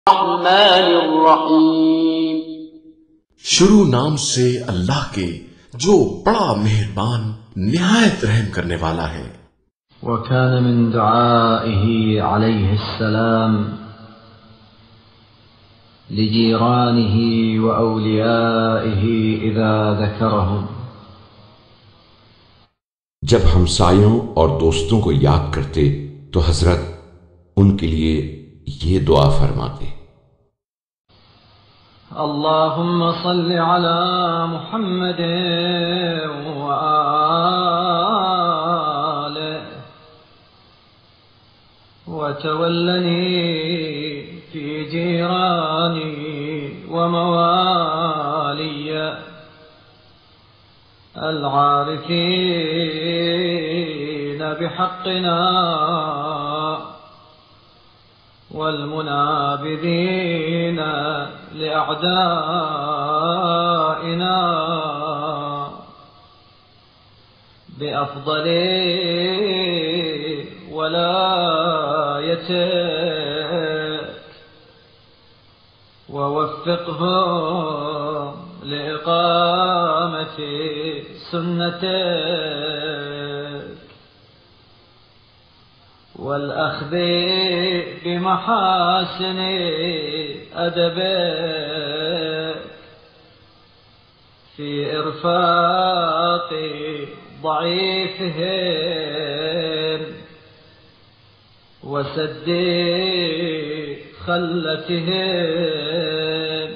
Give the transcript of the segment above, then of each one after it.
الرحمن الرحیم۔ شروع نام سے اللہ کے جو بڑا مہربان نہایت رحم کرنے والا ہے۔ وكان من دعائه عليه السلام لجيرانه وأوليائه إذا ذكرهم، جب ہمسایوں اور دوستوں کو یاد کرتے تو حضرت ان کے لیے یہ دعا فرماتے: اللهم صل على محمد وآله وتولني في جيراني وموالي العارفين بحقنا والمنابذين لأعدائنا بأفضل ولايتك، ووفقهم لإقامة سنتك والأخذ بمحاسن أدبك في إرفاق ضعيفهم وسد خلتهم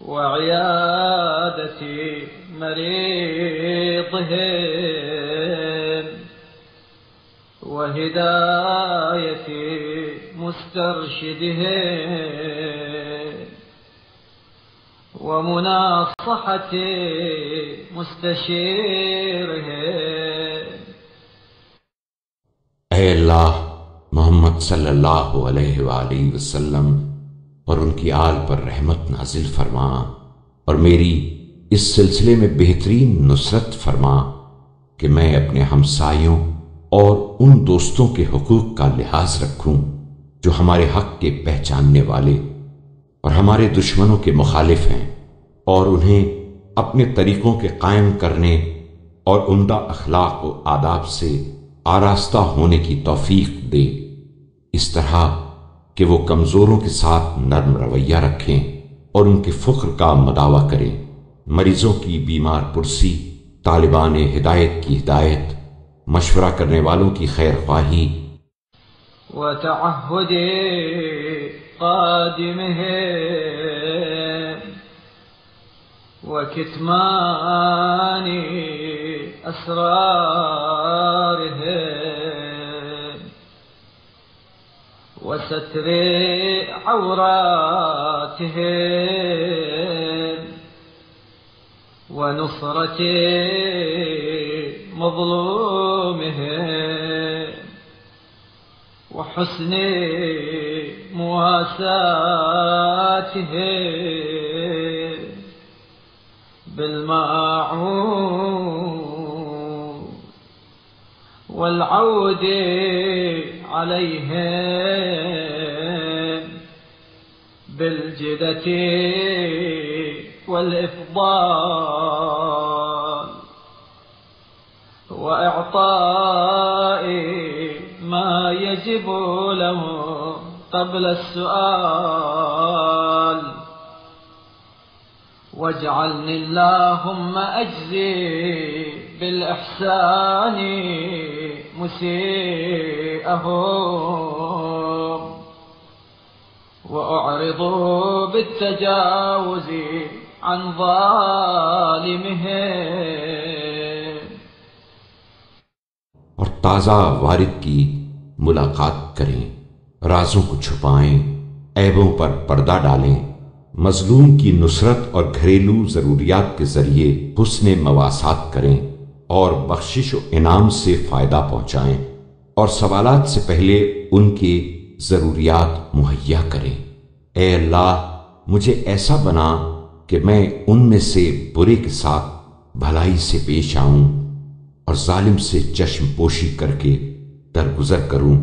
وعيادة مريضهم وهداية مسترشدهم ومناصحة مستشيرهم۔ اے اللہ، محمد صلی اللہ علیہ وآلہ وسلم اور ان کی آل پر رحمت نازل فرما، اور میری اس سلسلے میں بہترین نصرت فرما کہ میں اپنے ہمسایوں اور ان دوستوں کے حقوق کا لحاظ رکھوں جو ہمارے حق کے پہچاننے والے اور ہمارے دشمنوں کے مخالف ہیں، اور انہیں اپنے طریقوں کے قائم کرنے اور عمدہ اخلاق و آداب سے آراستہ ہونے کی توفیق دے، اس طرح کہ وہ کمزوروں کے ساتھ نرم رویہ رکھیں اور ان کے فقر کا مداوع کریں، مریضوں کی بیمار پرسی، طالبان ہدایت کی ہدایت، مشورہ کرنے والوں کی خیر خواہی، وتعهد قادمهم وكتمان أسرارهم وستر عوراتهم ونصرة مظلومهم وحسن مواساتهم بالماعون والعود عليهم بالجدة والإفضال وإعطاء ما يجب له قبل السؤال، واجعلني اللهم أجزي بالإحسان مسيئهم وأعرض بالتجاوز عن ظالمهم۔ اور تازہ وارد کی ملاقات کریں، رازوں کو چھپائیں، عیبوں پر پردہ ڈالیں، مظلوم کی نصرت اور گھریلو ضروریات کے ذریعے حسن مواسات کریں، اور بخشش و انعام سے فائدہ پہنچائیں، اور سوالات سے پہلے ان کے ضروریات مہیا کریں۔ اے اللہ، مجھے ایسا بنا کہ میں ان میں سے برے کے ساتھ بھلائی سے پیش آؤں اور ظالم سے چشم پوشی کر کے درگزر کروں۔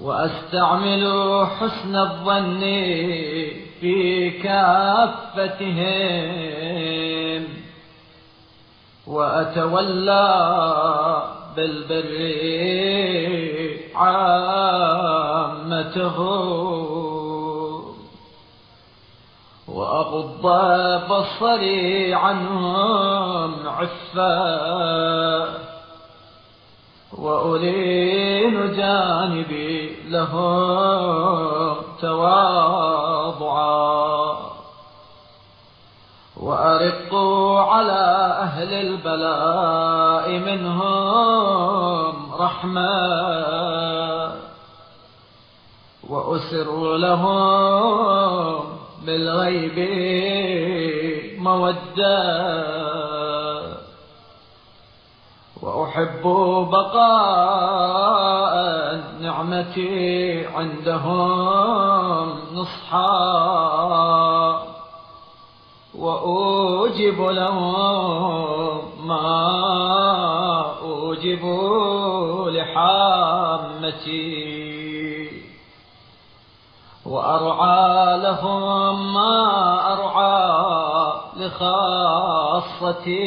وأستعمل حسن الظن في كافتهم وأتولى بالبر عامتهم وأغض بصري عنهم عفا وألين جانبي لهم تواضعا وأرق على أهل البلاء منهم رحمة وأسر لهم بالغيب مودة وأحب بقاء النعمة عندهم نصحا وأوجب لهم ما أوجب لحامتي وأرعى لهم ما أرعى لخاصتي